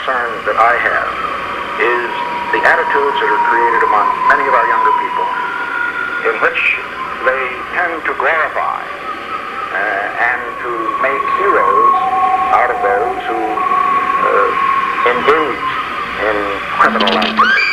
concern that I have is the attitudes that are created among many of our younger people in which they tend to glorify and to make heroes out of those who engage in criminal activity.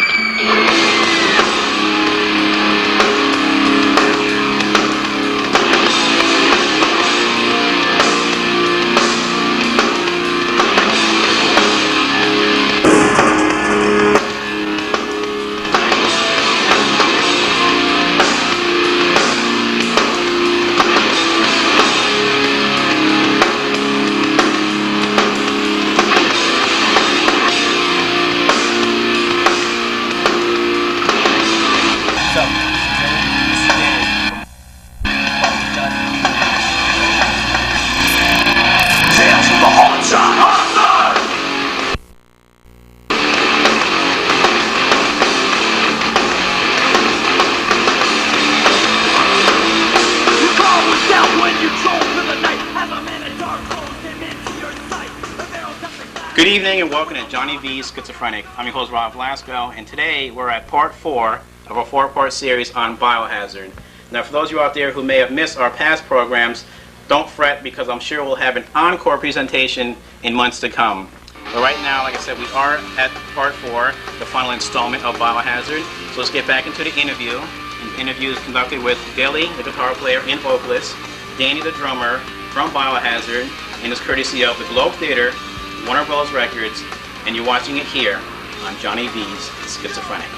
Good evening and welcome to Johnny V's Skitsophrenic. I'm your host Rob Blasco, and today we're at part 4 of a 4-part series on Biohazard. Now, for those of you out there who may have missed our past programs, don't fret because I'm sure we'll have an encore presentation in months to come. But right now, like I said, we are at part 4, the final installment of Biohazard. So let's get back into the interview. And the interview is conducted with Billy, the guitar player in Hopeless, Danny, the drummer from Biohazard, and it's courtesy of the Globe Theater, Warner Bros. Records, and you're watching it here on Johnny V's Skitsophrenic.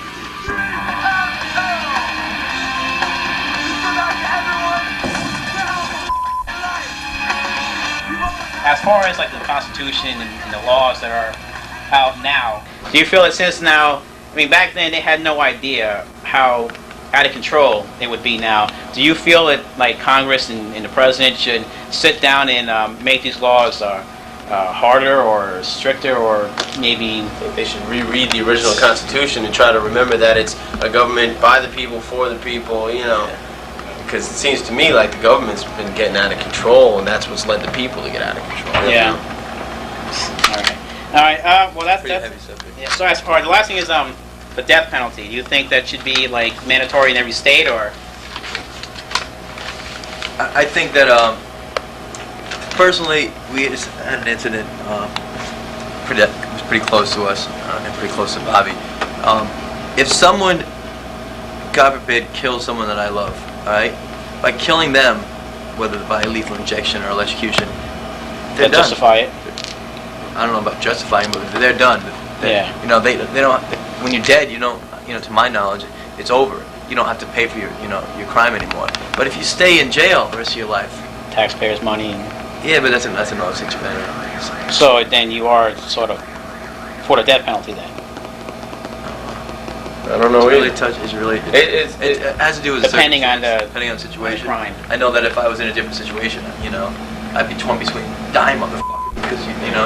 As far as like the Constitution and the laws that are out now, do you feel that since now, I mean back then they had no idea how out of control it would be now. Do you feel that like Congress and the President should sit down and make these laws harder or stricter, or maybe they should reread the original Constitution and try to remember that it's a government by the people, for the people, you know, because it seems to me like the government's been getting out of control, and that's what's led the people to get out of control. Yeah. All right. Well, that's heavy subject. Yeah. So as far the last thing is the death penalty. Do you think that should be like mandatory in every state, or? I think that personally, we just had an incident. It was pretty close to us and pretty close to Bobby. If someone, God forbid, kills someone that I love, all right, by killing them, whether by lethal injection or electrocution, they're done. Justify it. I don't know about justifying, but they're done. Yeah. You know, they don't. When you're dead, you don't. You know, to my knowledge, it's over. You don't have to pay for your crime anymore. But if you stay in jail the rest of your life, Taxpayers' money. yeah, but that's another situation. So then you are sort of for the death penalty then. I don't know. It has to do with depending on the situation. Crime. I know that if I was in a different situation, you know, I'd be torn between dying, motherfucker, because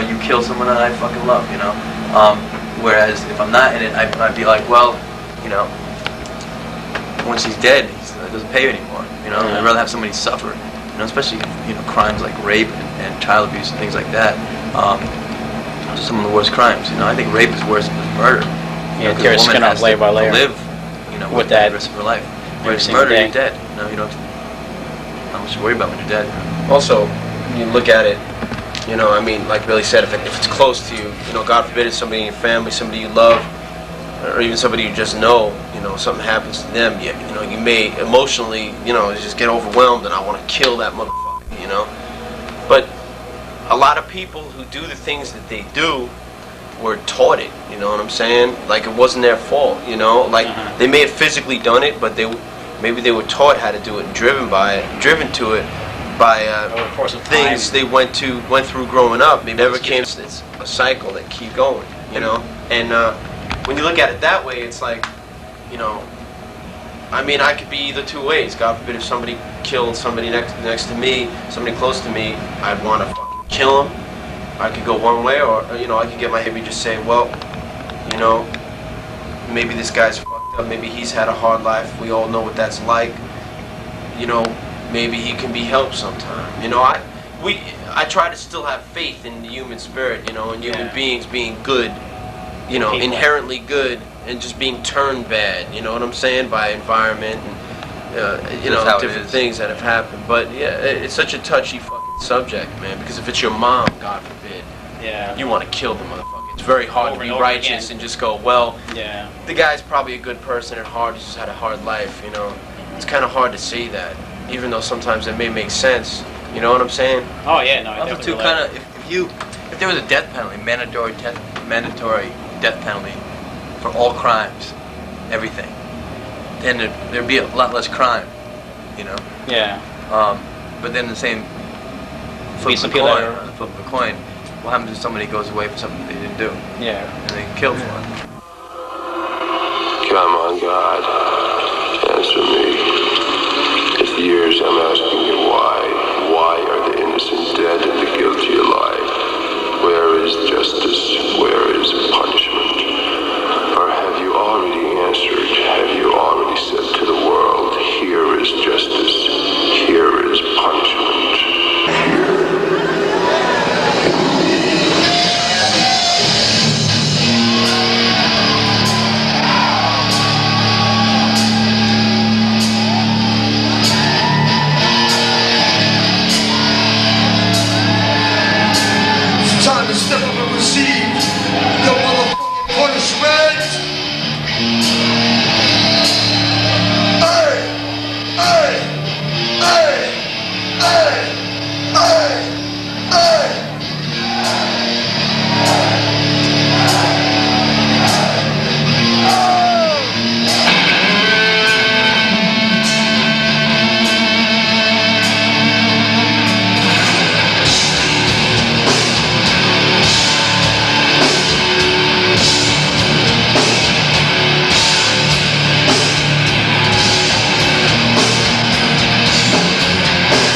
you kill someone that I fucking love, you know. Whereas if I'm not in it, I'd be like, well, you know, once he's dead, it doesn't pay anymore. You know, I'd rather have somebody suffer. You know, especially crimes like rape and child abuse and things like that. Those are some of the worst crimes. You know, I think rape is worse than murder. Yeah, tear skin off layer by layer. Live, with that the rest of her life. Whereas murder, you're dead. You don't have much to worry about when you're dead. Also, when you look at it, you know, I mean, like Billy said, if it's close to you, you know, God forbid it's somebody in your family, somebody you love, or even somebody you just know, you know, something happens to them, you know, you may emotionally, you know, just get overwhelmed and I want to kill that motherfucker, you know. But a lot of people who do the things that they do were taught it, you know what I'm saying? Like it wasn't their fault, you know. Like they may have physically done it, but maybe they were taught how to do it and driven to it by things they went through growing up. Maybe never came. It's a cycle that keep going, you know. And when you look at it that way, it's like, you know, I mean, I could be either two ways. God forbid if somebody killed somebody next to me, somebody close to me, I'd want to fucking kill him. I could go one way, or you know, I could get my head and just say, well, you know, maybe this guy's fucked up. Maybe he's had a hard life. We all know what that's like. You know, maybe he can be helped sometime. You know, I I try to still have faith in the human spirit, you know, and human Yeah. beings being good, you know, People. inherently good, and just being turned bad, you know what I'm saying, by environment and, you That's know, how it different is. things that have happened. But yeah, it's such a touchy fucking subject, man, because if it's your mom, God forbid, Yeah. you want to kill the motherfucker. It's very hard Over to and be over righteous again. and just go, well, Yeah. the guy's probably a good person at heart, he's just had a hard life, you know. It's kind of hard to say that, even though sometimes it may make sense. You know what I'm saying? Oh yeah, no, I Also, definitely too, relate. kind of, if there was a death penalty, mandatory death penalty for all crimes, everything, then there'd be a lot less crime, you know. Yeah. But then the same Be flip of some the people coin, that are- on the flip of the coin, what happens if somebody goes away for something they didn't do Yeah. and they get killed for it? Come on, God, answer me. For years I'm asking you why. Why are the innocent dead and the guilty alive? Where is justice? Where is punishment? Or have you already answered? Have you already said to the world, here is justice, here is punishment? Time to step up and receive your motherfucking punishment. Hey, hey, hey, hey, hey, hey.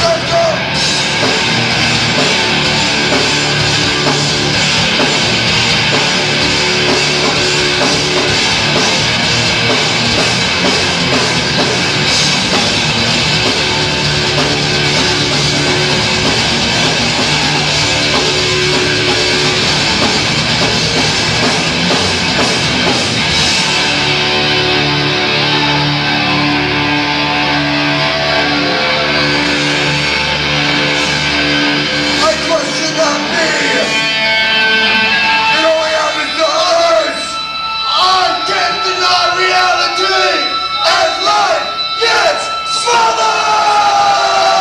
Let's go. I question not me. It only happens to others. I can't deny reality as life gets smothered.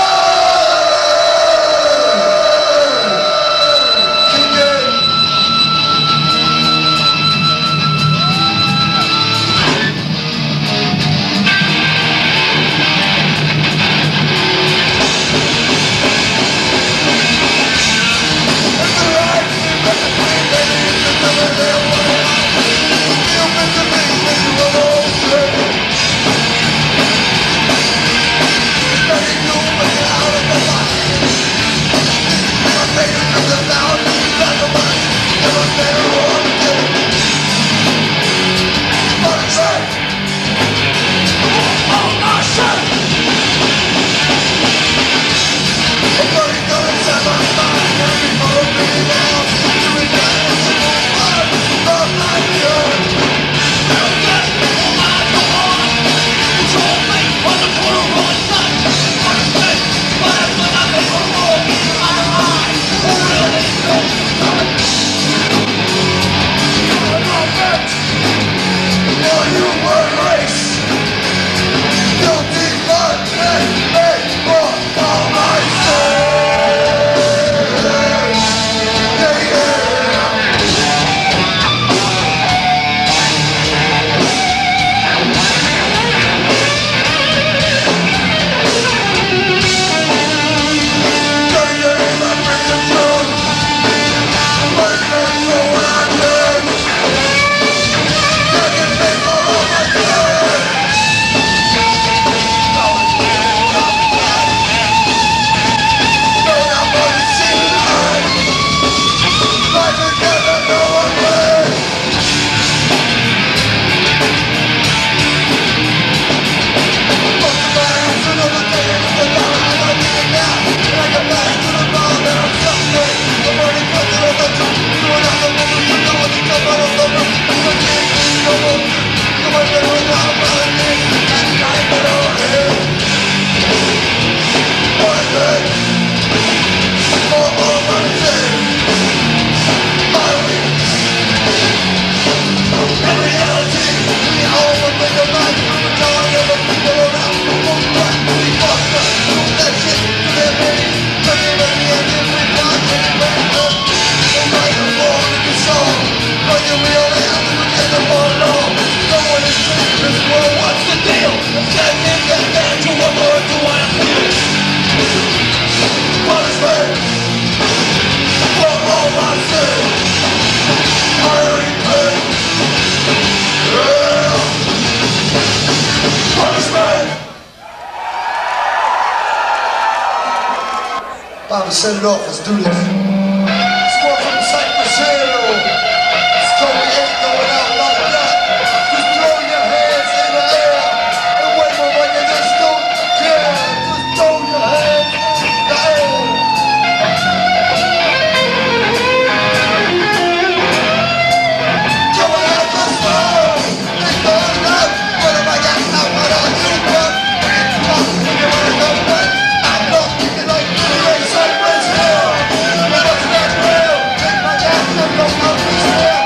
Another day, another dollar, I got to get down. And I got back to the ball, and I'm Set it off, let's do this. Score from Cypress Hill. So we ain't going out like that. Just throw your hands in the air and wave them like you just don't care. Just throw your hands in the air. Coming out this world, they going up. What have I got now? What are you got? You wanna go back? I'm not thinking like Cypress Hill. What's that real? Take my gas and go out this hill.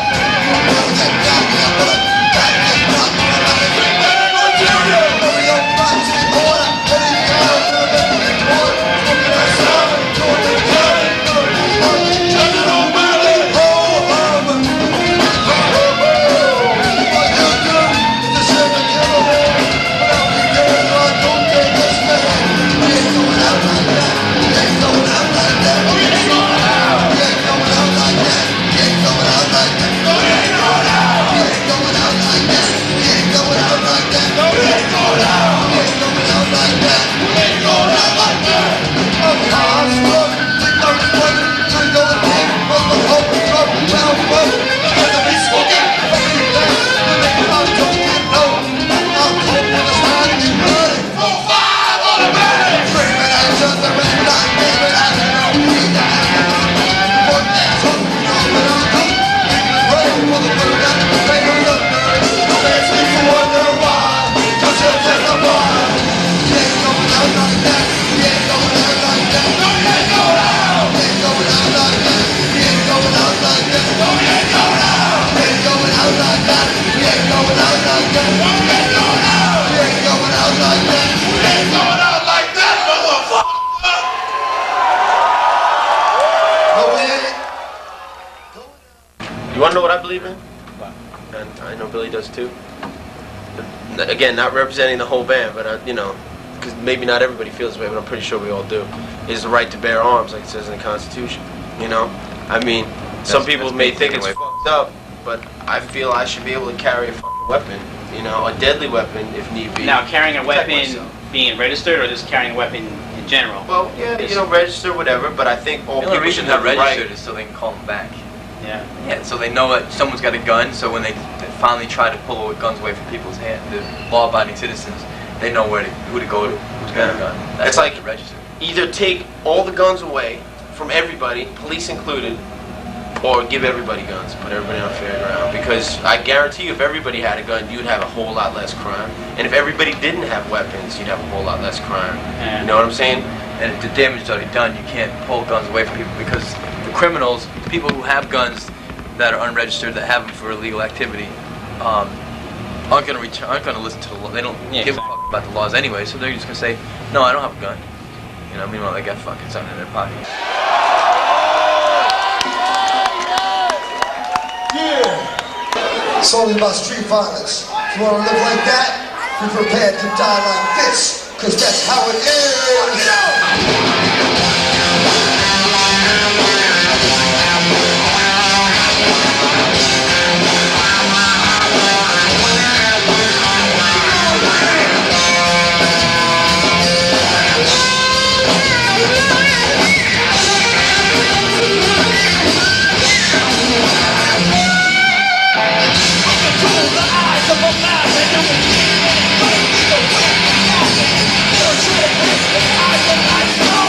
You want to know what I believe in? And I know Billy does too. Again, not representing the whole band, but you know, because maybe not everybody feels this way, but I'm pretty sure we all do. Is the right to bear arms, like it says in the Constitution. You know, I mean, some people may think it's fucked up, but I feel I should be able to carry a fucking weapon. You know, a deadly weapon if need be. Now, carrying a weapon, being registered, or just carrying a weapon in general? Well, yeah, you know, register, whatever. But I think all The only people reason should they're have the right. registered is so they can call them back. Yeah. Yeah, so they know that someone's got a gun, so when they finally try to pull guns away from people's hands, the law-abiding citizens, they know who to go to, who's got a gun. That's It's like why they're registered. Either take all the guns away from everybody, police included, or give everybody guns, put everybody on fair ground. Because I guarantee you, if everybody had a gun, you'd have a whole lot less crime. And if everybody didn't have weapons, you'd have a whole lot less crime. Yeah. You know what I'm saying? And if the damage is already done, you can't pull guns away from people because the criminals, people who have guns that are unregistered, that have them for illegal activity, aren't going to listen to the law. They don't give a fuck about the laws anyway, so they're just going to say, no, I don't have a gun. You know, meanwhile they got fucking something in their pocket. Yeah. It's only about street violence. If you want to live like that, be prepared to die like this, because that's how it is. Eyes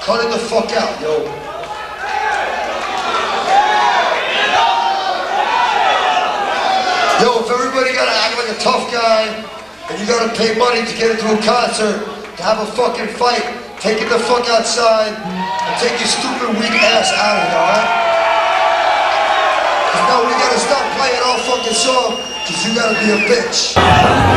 Cut it the fuck out, yo. Yo, if everybody gotta act like a tough guy, and you gotta pay money to get into a concert, to have a fucking fight, take it the fuck outside, and take your stupid weak ass out of here, alright? Cause now we gotta stop playing our fucking song, cause you gotta be a bitch.